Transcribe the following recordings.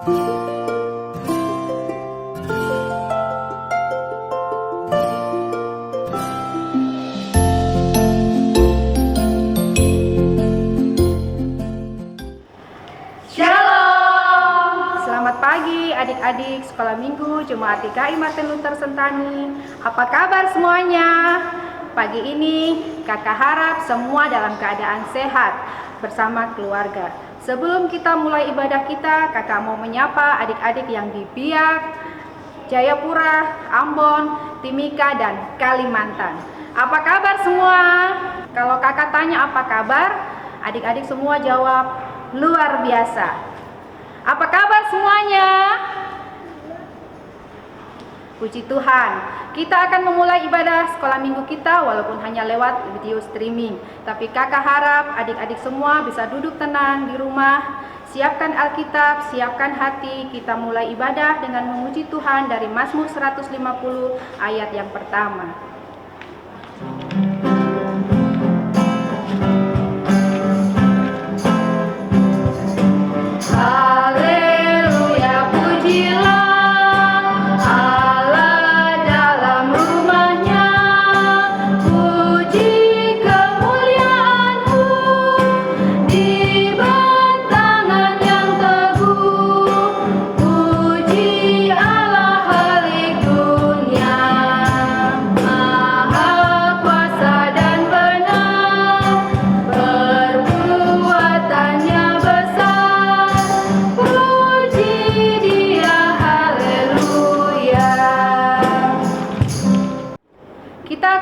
Shalom. Selamat pagi adik-adik Sekolah Minggu Jemaat GKI Martin Luther Sentani. Apa kabar semuanya? Pagi ini kakak harap semua dalam keadaan sehat bersama keluarga. Sebelum kita mulai ibadah kita, kakak mau menyapa adik-adik yang di Biak, Jayapura, Ambon, Timika, dan Kalimantan. Apa kabar semua? Kalau kakak tanya apa kabar, adik-adik semua jawab luar biasa. Apa kabar semuanya? Puji Tuhan, kita akan memulai ibadah sekolah minggu kita walaupun hanya lewat video streaming. Tapi kakak harap adik-adik semua bisa duduk tenang di rumah, siapkan Alkitab, siapkan hati. Kita mulai ibadah dengan memuji Tuhan dari Mazmur 150 ayat yang pertama. Haleluya, pujilah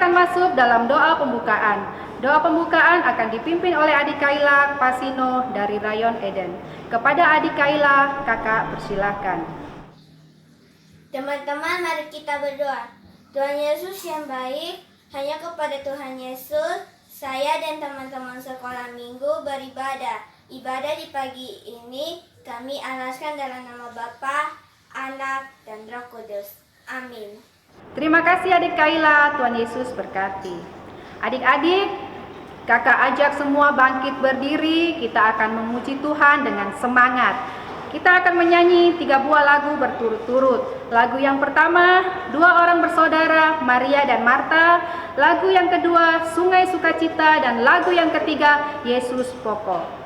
masuk dalam doa pembukaan. Doa pembukaan akan dipimpin oleh Adik Kaila Pasino dari Rayon Eden. Kepada Adik Kaila, kakak persilahkan. Teman-teman, mari kita berdoa. Tuhan Yesus yang baik, hanya kepada Tuhan Yesus, saya dan teman-teman sekolah minggu beribadah. Ibadah di pagi ini kami alaskan dalam nama Bapa, Anak, dan Roh Kudus. Amin. Terima kasih Adik Kaila, Tuhan Yesus berkati. Adik-adik, kakak ajak semua bangkit berdiri, kita akan memuji Tuhan dengan semangat. Kita akan menyanyi 3 buah lagu berturut-turut. Lagu yang pertama, 2 orang bersaudara, Maria dan Marta. Lagu yang kedua, Sungai Sukacita. Dan lagu yang ketiga, Yesus Pokok.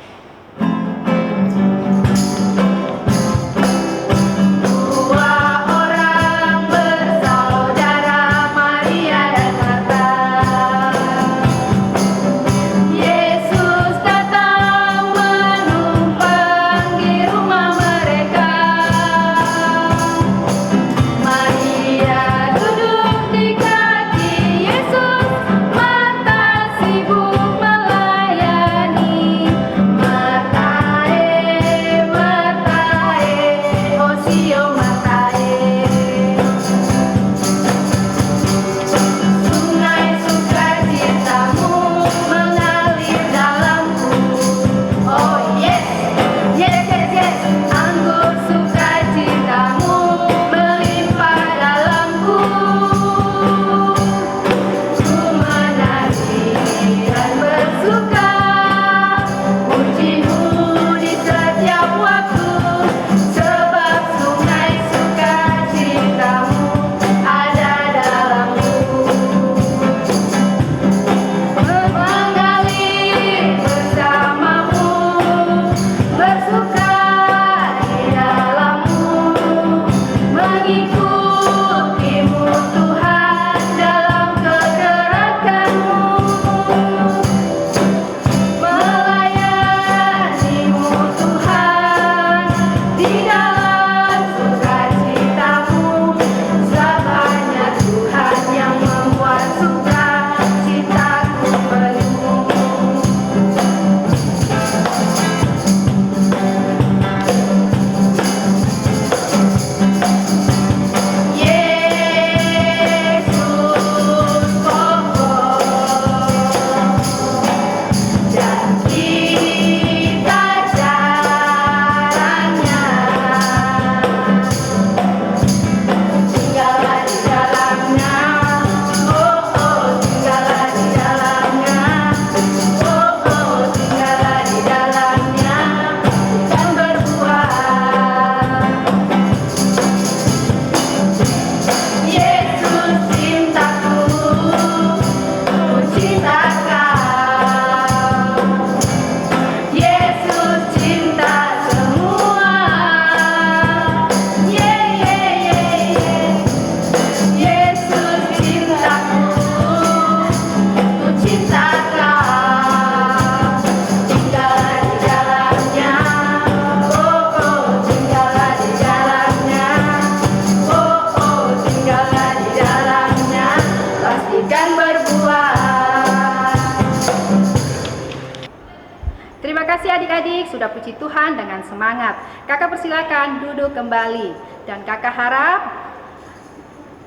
memuji Tuhan dengan semangat. Kakak persilakan duduk kembali. Dan kakak harap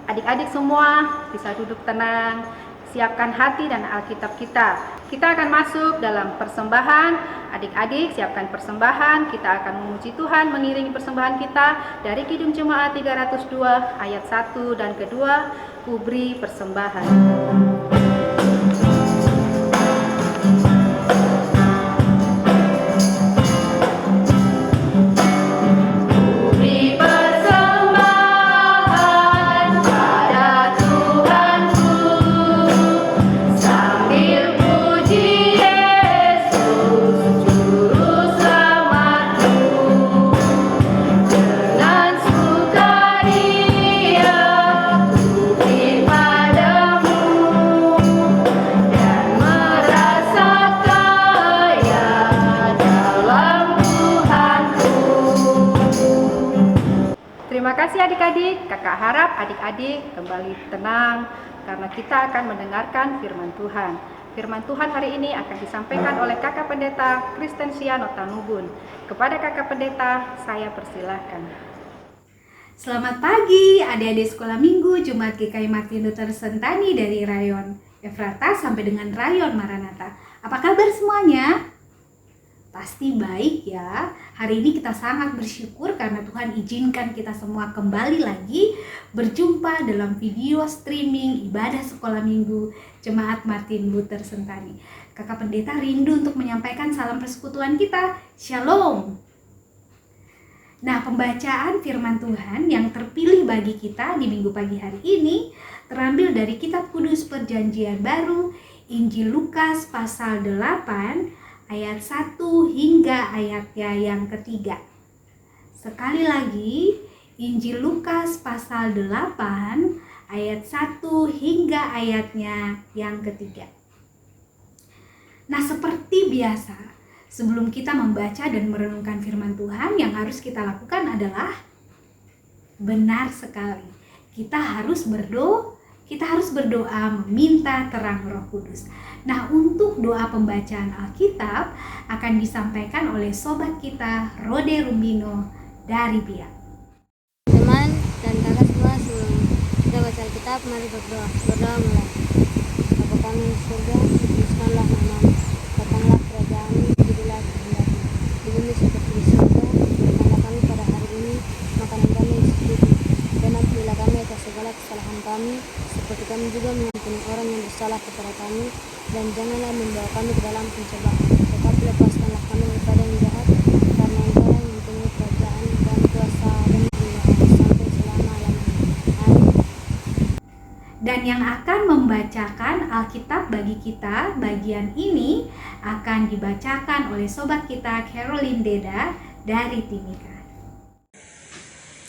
adik-adik semua bisa duduk tenang, siapkan hati dan Alkitab kita. Kita akan masuk dalam persembahan. Adik-adik siapkan persembahan. Kita akan memuji Tuhan mengiringi persembahan kita dari Kidung Jemaat 302 ayat 1 dan kedua. Ku beri persembahan. Terima kasih adik-adik. Kakak harap adik-adik kembali tenang karena kita akan mendengarkan firman Tuhan. Firman Tuhan hari ini akan disampaikan oleh Kakak Pendeta Kristensia Notanubun. Kepada Kakak Pendeta, saya persilahkan. Selamat pagi adik-adik sekolah minggu Jemaat GKI Martin Luther Sentani dari Rayon Efrata sampai dengan Rayon Maranatha. Apa kabar semuanya? Pasti baik ya. Hari ini kita sangat bersyukur karena Tuhan izinkan kita semua kembali lagi berjumpa dalam video streaming ibadah sekolah minggu Jemaat Martin Luther Sentani. Kakak Pendeta rindu untuk menyampaikan salam persekutuan kita. Shalom. Nah, pembacaan firman Tuhan yang terpilih bagi kita di minggu pagi hari ini terambil dari Kitab Kudus Perjanjian Baru, Injil Lukas pasal 8 ayat 1 hingga ayatnya yang ketiga. Sekali lagi, Injil Lukas pasal 8 ayat 1 hingga ayatnya yang ketiga. Nah, seperti biasa, sebelum kita membaca dan merenungkan firman Tuhan, yang harus kita lakukan adalah benar sekali. Kita harus berdoa meminta terang Roh Kudus. Nah, untuk doa pembacaan Alkitab akan disampaikan oleh sobat kita Rode Rumbino dari Biak. Teman dan kakak semua, sebelum kita baca Alkitab, mari berdoa. Berdoa mulai. Bapa kami di surga, dikuduskanlah namamu. Datanglah kerajaanmu, jadilah kehendakmu di bumi seperti di surga. Berikanlah kami pada hari ini makanan kami yang secukupnya, dan ampunilah kami atas segala kesalahan kami, seperti kami juga mengampuni orang yang bersalah kepada kami, dan janganlah membawa kami ke dalam pencobaan, tetapi lepaskanlah kami daripada yang jahat, karena Engkau yang mempunyai kerajaan dan kuasa dan kemuliaan sampai selama-lamanya. Amin. Dan yang akan membacakan Alkitab bagi kita bagian ini akan dibacakan oleh sobat kita Caroline Deda dari Timika.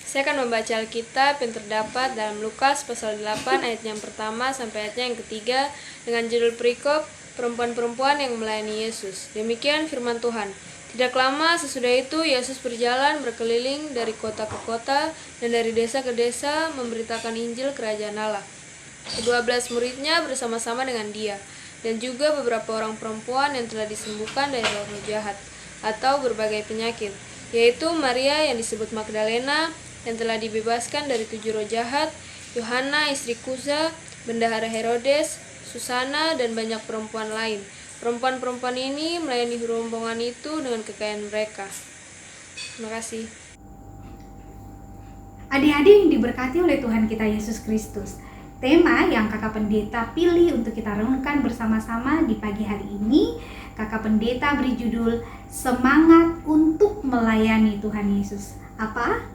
Saya akan membaca Alkitab yang terdapat dalam Lukas pasal 8 ayat yang pertama sampai ayatnya yang ketiga dengan judul perikop perempuan-perempuan yang melayani Yesus. Demikian firman Tuhan. Tidak lama sesudah itu Yesus berjalan berkeliling dari kota ke kota dan dari desa ke desa memberitakan Injil Kerajaan Allah. Ke-12 muridnya bersama-sama dengan dia dan juga beberapa orang perempuan yang telah disembuhkan dari roh jahat atau berbagai penyakit, yaitu Maria yang disebut Magdalena yang telah dibebaskan dari 7 roh jahat, Yohana istri Kuza, bendahara Herodes, Susana, dan banyak perempuan lain. Perempuan-perempuan ini melayani rombongan itu dengan kekayaan mereka. Terima kasih. Adik-adik yang diberkati oleh Tuhan kita Yesus Kristus, tema yang Kakak Pendeta pilih untuk kita renungkan bersama-sama di pagi hari ini, Kakak Pendeta beri judul Semangat untuk Melayani Tuhan Yesus. Apa?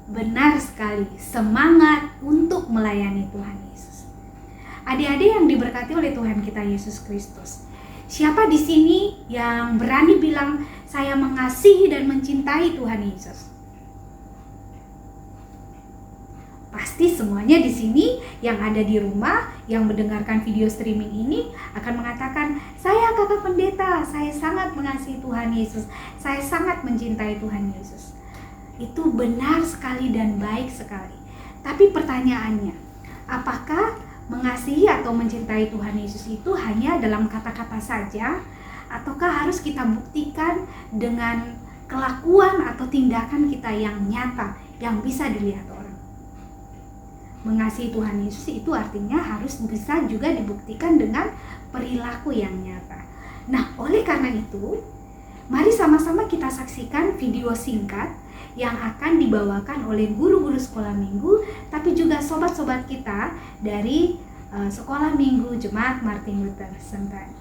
Benar sekali, semangat untuk melayani Tuhan Yesus. Adik-adik yang diberkati oleh Tuhan kita Yesus Kristus, siapa di sini yang berani bilang saya mengasihi dan mencintai Tuhan Yesus? Pasti semuanya di sini yang ada di rumah yang mendengarkan video streaming ini akan mengatakan, saya Kakak Pendeta, saya sangat mengasihi Tuhan Yesus, saya sangat mencintai Tuhan Yesus. Itu benar sekali dan baik sekali. Tapi pertanyaannya, apakah mengasihi atau mencintai Tuhan Yesus itu hanya dalam kata-kata saja? ataukah harus kita buktikan dengan kelakuan atau tindakan kita yang nyata, yang bisa dilihat orang? Mengasihi Tuhan Yesus itu artinya harus bisa juga dibuktikan dengan perilaku yang nyata. Nah, oleh karena itu, mari sama-sama kita saksikan video singkat yang akan dibawakan oleh guru-guru sekolah minggu, tapi juga sobat-sobat kita dari Sekolah Minggu Jemaat Martin Luther Sentani.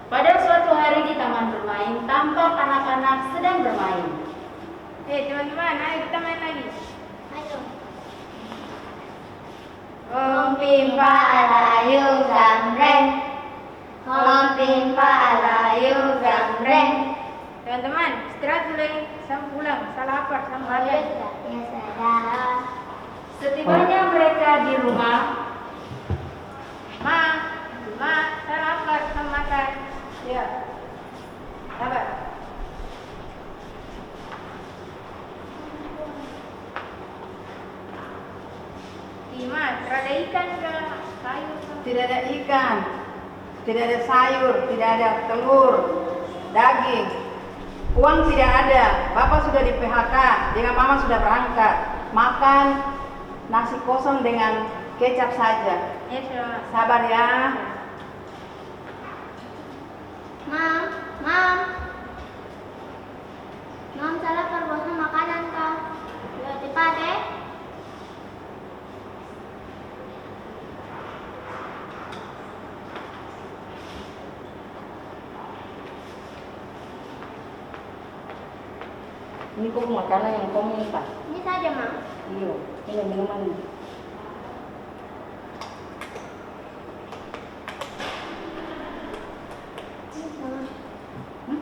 Pada suatu hari di taman bermain, tampak anak-anak sedang bermain. Teman-teman, ayo kita main lagi. Ayo. Om pimpa layu gamreng, om pimpa layu gamreng. Teman-teman, istirahat dulu, sama pulang, salah lapar, sama makan. Ya sudah. Setibanya mereka di rumah, Ma, saya lapar, sama makan. Ya, sabar. Mas, ada ikan ke sayur? Tidak ada ikan, tidak ada sayur, tidak ada telur, daging. Uang tidak ada, Bapak sudah di PHK, dengan Mama sudah berangkat. Makan nasi kosong dengan kecap saja. Ya, sudah. Sabar ya. Mam, saya lapar, bosan makanan kau. Ya, cepat deh. Ini kok makanan yang kau minta? Ini saja, Mam. Iya, ini minuman.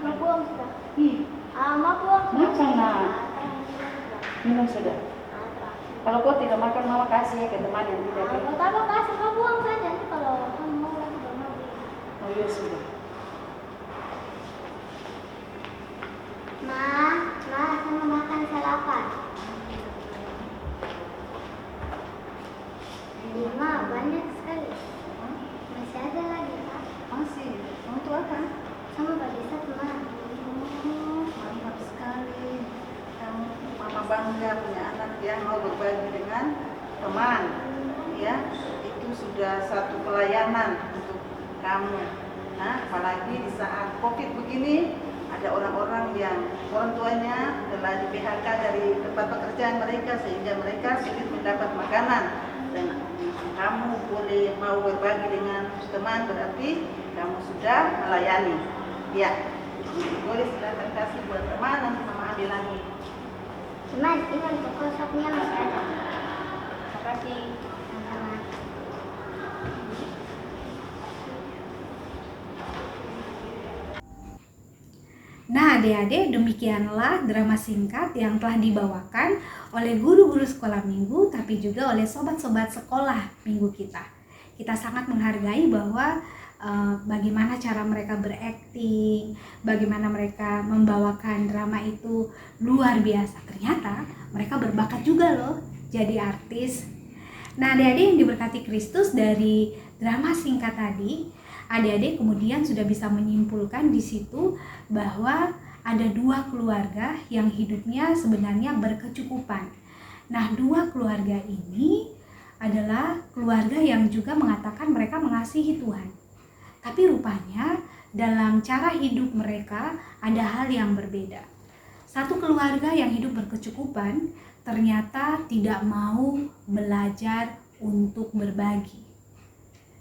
Mau buang sudah. Mau buang sudah. Makan nak. Minum sudah. Kalau kau tidak makan, Mama kasih ya ke teman yang tidak Kalau minum. tak kasih, kau buang saja. Nanti kalau kamu mau lagi, baru mau beli. Oh iya sudah. Ma, sama makan, saya lapar. Lima, banyak sekali. Masih ada lagi, Pak. Masih. Untuk apa? Sama bagi satu, Ma. Mantap sekali. Kamu Mama bangga punya anak yang mau berbagi dengan teman. Ya, itu sudah satu pelayanan untuk kamu. Nah, apalagi di saat COVID begini, ada orang-orang yang orang tuanya telah di PHK dari tempat pekerjaan mereka sehingga mereka sulit mendapat makanan. Dan kamu boleh mau berbagi dengan teman, berarti kamu sudah melayani. Ya, boleh silakan kasih buat teman, nanti Mama ambil lagi. Teman, ini untuk kosopnya masih ada. Terima kasih. Sama-sama. Nah, adik-adik, demikianlah drama singkat yang telah dibawakan oleh guru-guru sekolah minggu, tapi juga oleh sobat-sobat sekolah minggu kita. Kita sangat menghargai bahwa bagaimana cara mereka berakting, bagaimana mereka membawakan drama itu luar biasa. Ternyata mereka berbakat juga loh jadi artis. Nah, adik-adik yang diberkati Kristus, dari drama singkat tadi, adik-adik kemudian sudah bisa menyimpulkan di situ bahwa ada dua keluarga yang hidupnya sebenarnya berkecukupan. Nah, dua keluarga ini adalah keluarga yang juga mengatakan mereka mengasihi Tuhan. Tapi rupanya dalam cara hidup mereka ada hal yang berbeda. Satu keluarga yang hidup berkecukupan ternyata tidak mau belajar untuk berbagi.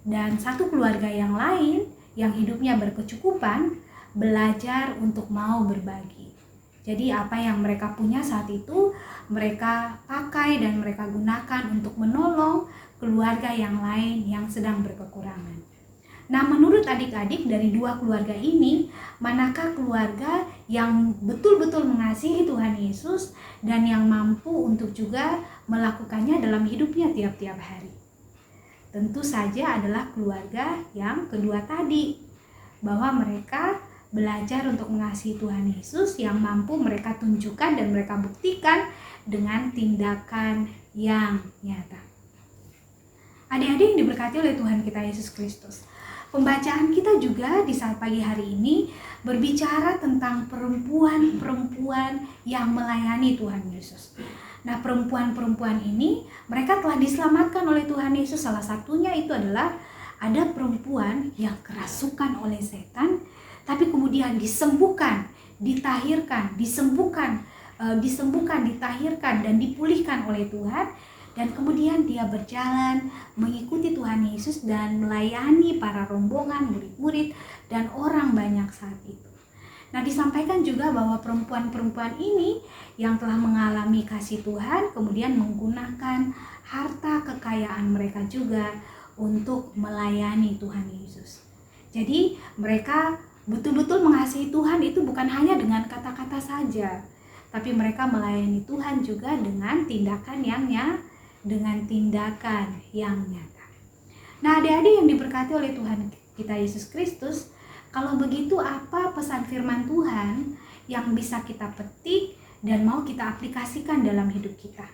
Dan satu keluarga yang lain yang hidupnya berkecukupan belajar untuk mau berbagi. Jadi apa yang mereka punya saat itu mereka pakai dan mereka gunakan untuk menolong keluarga yang lain yang sedang berkekurangan. Nah, menurut adik-adik dari dua keluarga ini, manakah keluarga yang betul-betul mengasihi Tuhan Yesus dan yang mampu untuk juga melakukannya dalam hidupnya tiap-tiap hari? Tentu saja adalah keluarga yang kedua tadi, bahwa mereka belajar untuk mengasihi Tuhan Yesus yang mampu mereka tunjukkan dan mereka buktikan dengan tindakan yang nyata. Adik-adik yang diberkati oleh Tuhan kita Yesus Kristus, Pembacaan kita juga di saat pagi hari ini berbicara tentang perempuan-perempuan yang melayani Tuhan Yesus. Nah, perempuan-perempuan ini mereka telah diselamatkan oleh Tuhan Yesus. Salah satunya itu adalah ada perempuan yang kerasukan oleh setan, tapi kemudian disembuhkan, ditahirkan, ditahirkan dan dipulihkan oleh Tuhan. Dan kemudian dia berjalan mengikuti Tuhan Yesus dan melayani para rombongan, murid-murid, dan orang banyak saat itu. Nah, disampaikan juga bahwa perempuan-perempuan ini yang telah mengalami kasih Tuhan kemudian menggunakan harta kekayaan mereka juga untuk melayani Tuhan Yesus. Jadi mereka betul-betul mengasihi Tuhan itu bukan hanya dengan kata-kata saja, tapi mereka melayani Tuhan juga dengan tindakan yang nyata. Nah, adik-adik yang diberkati oleh Tuhan kita Yesus Kristus, kalau begitu apa pesan firman Tuhan yang bisa kita petik dan mau kita aplikasikan dalam hidup kita?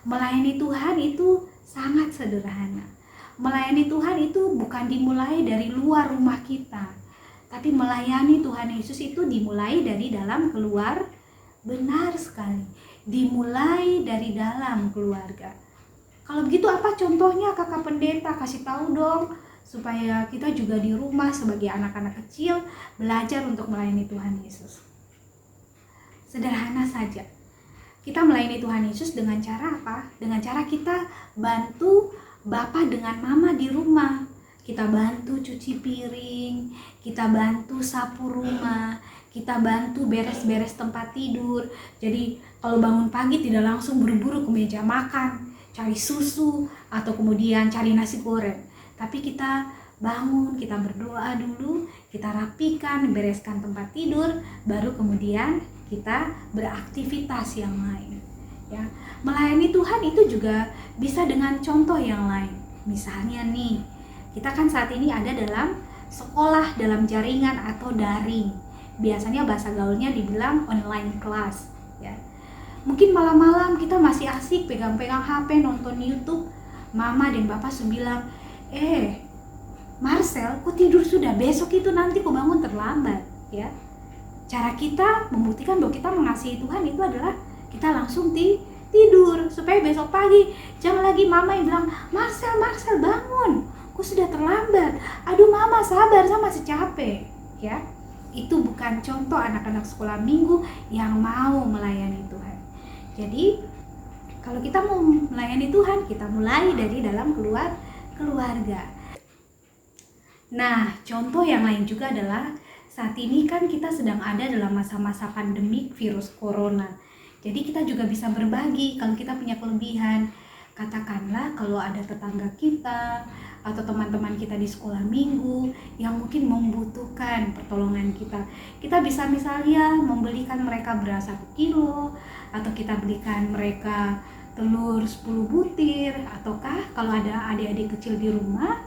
Melayani Tuhan itu sangat sederhana. Melayani Tuhan itu bukan dimulai dari luar rumah kita, tapi melayani Tuhan Yesus itu dimulai dari dalam keluar. Benar sekali, dimulai dari dalam keluarga. Kalau begitu apa contohnya Kakak Pendeta? Kasih tahu dong, supaya kita juga di rumah sebagai anak-anak kecil belajar untuk melayani Tuhan Yesus. Sederhana saja. Kita melayani Tuhan Yesus dengan cara apa? Dengan cara kita bantu Bapak dengan Mama di rumah. Kita bantu cuci piring, kita bantu sapu rumah, kita bantu beres-beres tempat tidur. Jadi kalau bangun pagi tidak langsung buru-buru ke meja makan, cari susu atau kemudian cari nasi goreng, tapi kita bangun, kita berdoa dulu, kita rapikan, bereskan tempat tidur, baru kemudian kita beraktivitas yang lain. Ya, melayani Tuhan itu juga bisa dengan contoh yang lain. Misalnya nih, kita kan saat ini ada dalam sekolah dalam jaringan atau daring. Biasanya bahasa gaulnya dibilang online class, ya. Mungkin malam-malam kita masih asik pegang-pegang HP nonton YouTube. Mama dan Bapak sudah bilang, Marcel, kok tidur sudah? Besok itu nanti kok bangun terlambat, ya. Cara kita membuktikan bahwa kita mengasihi Tuhan itu adalah kita langsung tidur supaya besok pagi jangan lagi Mama yang bilang, Marcel bangun, kok sudah terlambat. Aduh Mama sabar, saya masih capek, ya. Itu bukan contoh anak-anak sekolah minggu yang mau melayani Tuhan. Jadi kalau kita mau melayani Tuhan, kita mulai dari dalam keluarga. Nah, contoh yang lain juga adalah saat ini kan kita sedang ada dalam masa-masa pandemik virus corona. Jadi kita juga bisa berbagi kalau kita punya kelebihan. Katakanlah kalau ada tetangga kita atau teman-teman kita di sekolah minggu yang mungkin membutuhkan pertolongan kita. Kita bisa misalnya membelikan mereka beras 1 kilo, atau kita belikan mereka telur 10 butir, ataukah kalau ada adik-adik kecil di rumah,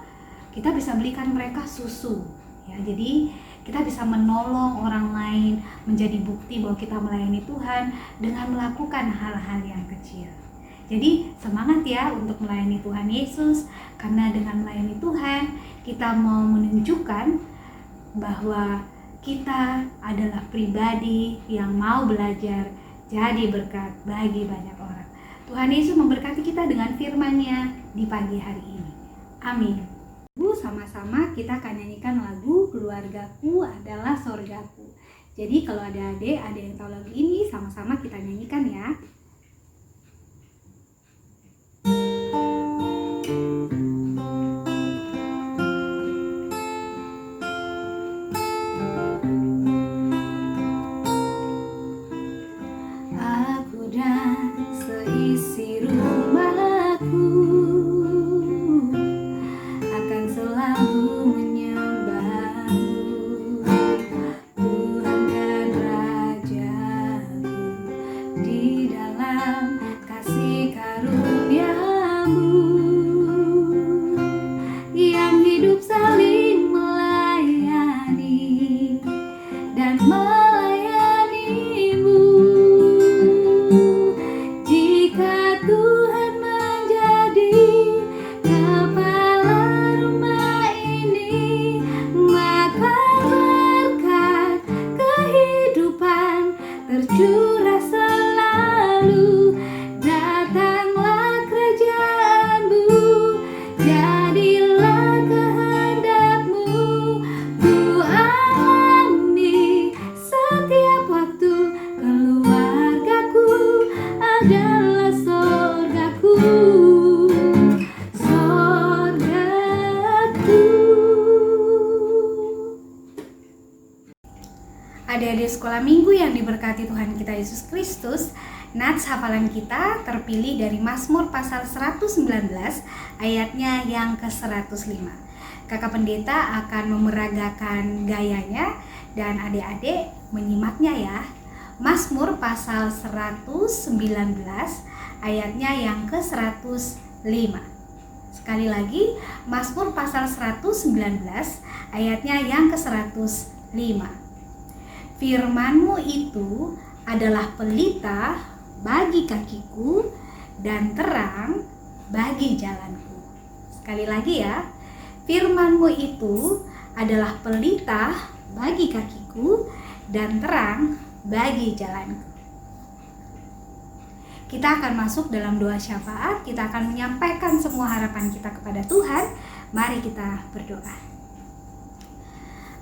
kita bisa belikan mereka susu. Ya, jadi kita bisa menolong orang lain, menjadi bukti bahwa kita melayani Tuhan dengan melakukan hal-hal yang kecil. Jadi semangat ya untuk melayani Tuhan Yesus, karena dengan melayani Tuhan kita mau menunjukkan bahwa kita adalah pribadi yang mau belajar jadi berkat bagi banyak orang. Tuhan Yesus memberkati kita dengan firman-Nya di pagi hari ini. Amin. Sama-sama kita akan nyanyikan lagu Keluargaku Adalah Sorgaku. Jadi kalau ada yang tahu lagu ini, sama-sama kita nyanyikan ya. Aku dan seisi rumahku akan selalu menyembahmu, Tuhan dan Rajaku, di dalam kasih karuniamu yang hidup saling melayani dan melayanimu. Jika Tuhan menjadi kepala rumah ini, Adik-adik sekolah minggu yang diberkati Tuhan kita Yesus Kristus, nats hafalan kita terpilih dari Mazmur pasal 119 ayatnya yang ke-105. Kakak pendeta akan memeragakan gayanya dan adik-adik menyimaknya ya. Mazmur pasal 119 ayatnya yang ke-105. Sekali lagi, Mazmur pasal 119 ayatnya yang ke-105. Firman-Mu itu adalah pelita bagi kakiku dan terang bagi jalanku. Sekali lagi ya, Firman-Mu itu adalah pelita bagi kakiku dan terang bagi jalanku. Kita akan masuk dalam doa syafaat, kita akan menyampaikan semua harapan kita kepada Tuhan. Mari kita berdoa.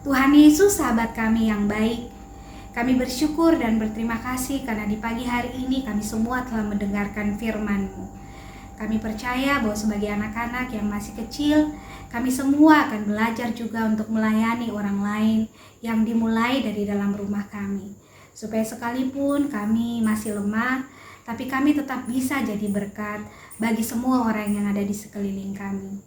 Tuhan Yesus, sahabat kami yang baik, kami bersyukur dan berterima kasih karena di pagi hari ini kami semua telah mendengarkan firman-Mu. Kami percaya bahwa sebagai anak-anak yang masih kecil, kami semua akan belajar juga untuk melayani orang lain yang dimulai dari dalam rumah kami. Supaya sekalipun kami masih lemah, tapi kami tetap bisa jadi berkat bagi semua orang yang ada di sekeliling kami.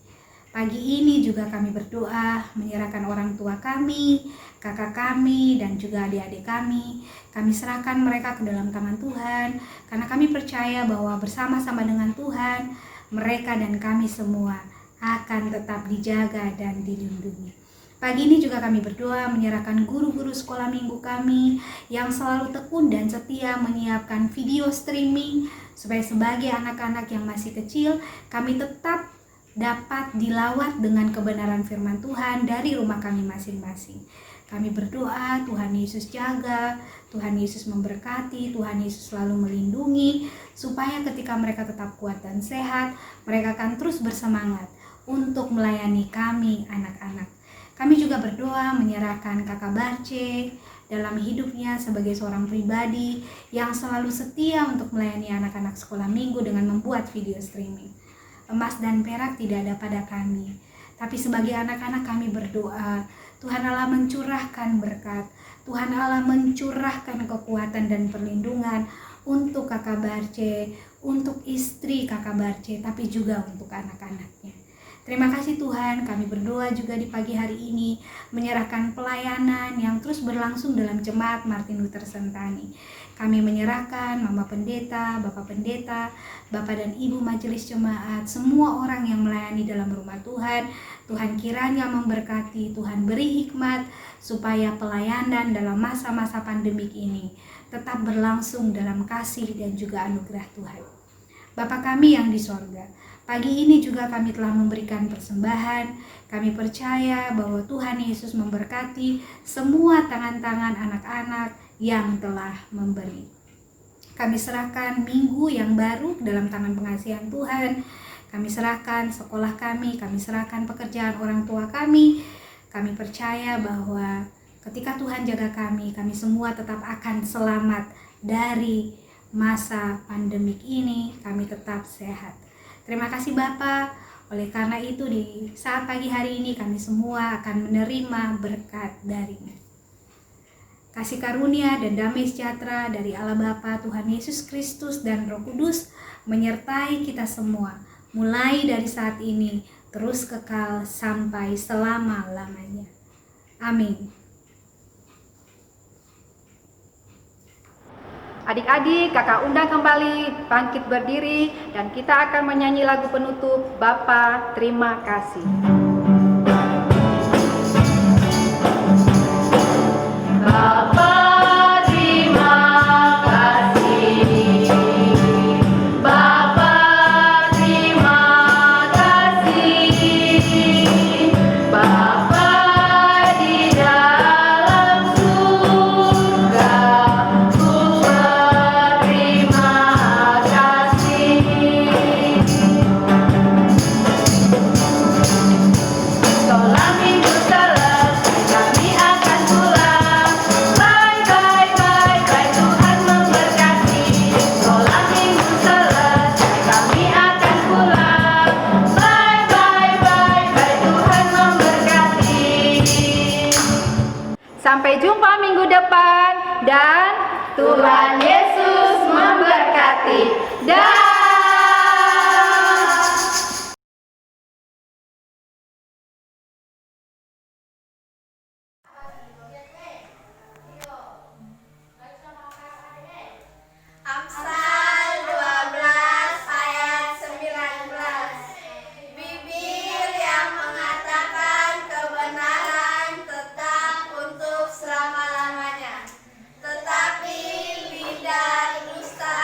Pagi ini juga kami berdoa menyerahkan orang tua kami, kakak kami, dan juga adik-adik kami. Kami serahkan mereka ke dalam tangan Tuhan, karena kami percaya bahwa bersama-sama dengan Tuhan, mereka dan kami semua akan tetap dijaga dan dilindungi. Pagi ini juga kami berdoa menyerahkan guru-guru sekolah minggu kami yang selalu tekun dan setia menyiapkan video streaming, supaya sebagai anak-anak yang masih kecil, kami tetap dapat dilawat dengan kebenaran firman Tuhan dari rumah kami masing-masing. Kami berdoa Tuhan Yesus jaga, Tuhan Yesus memberkati, Tuhan Yesus selalu melindungi, supaya ketika mereka tetap kuat dan sehat, mereka akan terus bersemangat untuk melayani kami anak-anak. Kami juga berdoa menyerahkan Kakak Barce dalam hidupnya sebagai seorang pribadi yang selalu setia untuk melayani anak-anak sekolah minggu dengan membuat video streaming. Emas dan perak tidak ada pada kami, tapi sebagai anak-anak kami berdoa, Tuhan Allah mencurahkan berkat, Tuhan Allah mencurahkan kekuatan dan perlindungan untuk Kakak Barce, untuk istri Kakak Barce, tapi juga untuk anak-anaknya. Terima kasih Tuhan, kami berdoa juga di pagi hari ini menyerahkan pelayanan yang terus berlangsung dalam jemaat Martin Luther Sentani. Kami menyerahkan Mama Pendeta, Bapak Pendeta, Bapak dan Ibu Majelis Jemaat, semua orang yang melayani dalam rumah Tuhan. Tuhan kiranya memberkati, Tuhan beri hikmat supaya pelayanan dalam masa-masa pandemik ini tetap berlangsung dalam kasih dan juga anugerah Tuhan. Bapa kami yang di sorga, pagi ini juga kami telah memberikan persembahan. Kami percaya bahwa Tuhan Yesus memberkati semua tangan-tangan anak-anak yang telah memberi. Kami serahkan minggu yang baru dalam tangan pengasihan Tuhan. Kami serahkan sekolah kami serahkan pekerjaan orang tua kami. Kami percaya bahwa ketika Tuhan jaga kami semua tetap akan selamat dari masa pandemik ini, kami tetap sehat. Terima kasih Bapak. Oleh karena itu di saat pagi hari ini kami semua akan menerima berkat dari-Nya. Kasih karunia dan damai sejahtera dari Allah Bapa, Tuhan Yesus Kristus dan Roh Kudus menyertai kita semua, mulai dari saat ini terus kekal sampai selama-lamanya. Amin. Adik-adik, kakak undang kembali bangkit berdiri dan kita akan menyanyi lagu penutup Bapa Terima Kasih. Bapa terima kasih, Bapa terima kasih, Bapa di dalam surga, ku berterima kasih. depan dan Tuhan Yesus memberkati. Dah. Amsal 12 ayat 19. Bibir yang mengatakan kebenaran tetap untuk selama-lamanya, tetapi lidah dusta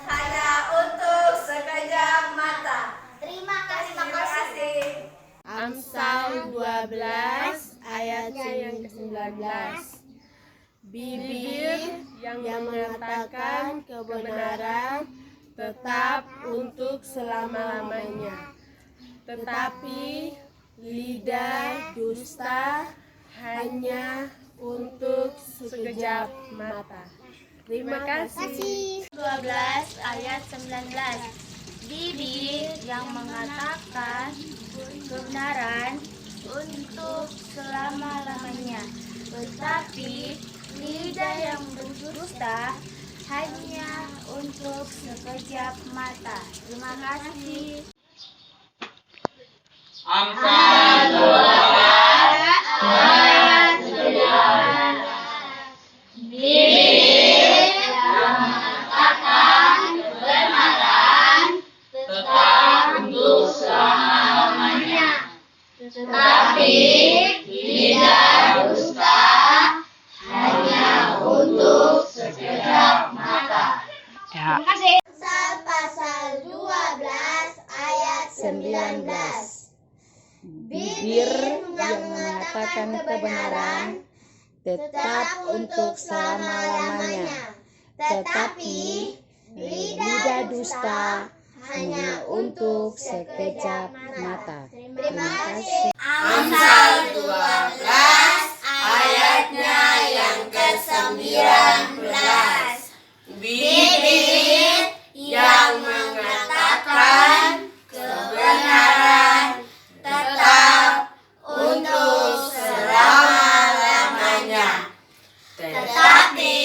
hanya untuk sekejap mata. Terima kasih. Amsal 12 ayat 19. Bibir yang mengatakan kebenaran tetap untuk selama-lamanya, tetapi lidah dusta hanya untuk sekejap mata. Terima kasih. 12 ayat 19. Bibir yang mengatakan kebenaran untuk selama-lamanya, tetapi lidah yang berdusta hanya untuk sekejap mata. Terima kasih. Amsal 12 ayat 19. Bibir yang mengatakan kebenaran tetap untuk selama-lamanya, tetapi lidah dusta hanya untuk sekejap mata. Amsal pasal 12 ayat 19. Bibir yang mengatakan kebenaran tetap untuk selama-lamanya, tetapi lidah dusta hanya untuk sekejap mata. Terima kasih. Amsal 12 ayatnya yang ke-19. Bibir yang mengatakan kebenaran tetap untuk selama-lamanya, tetapi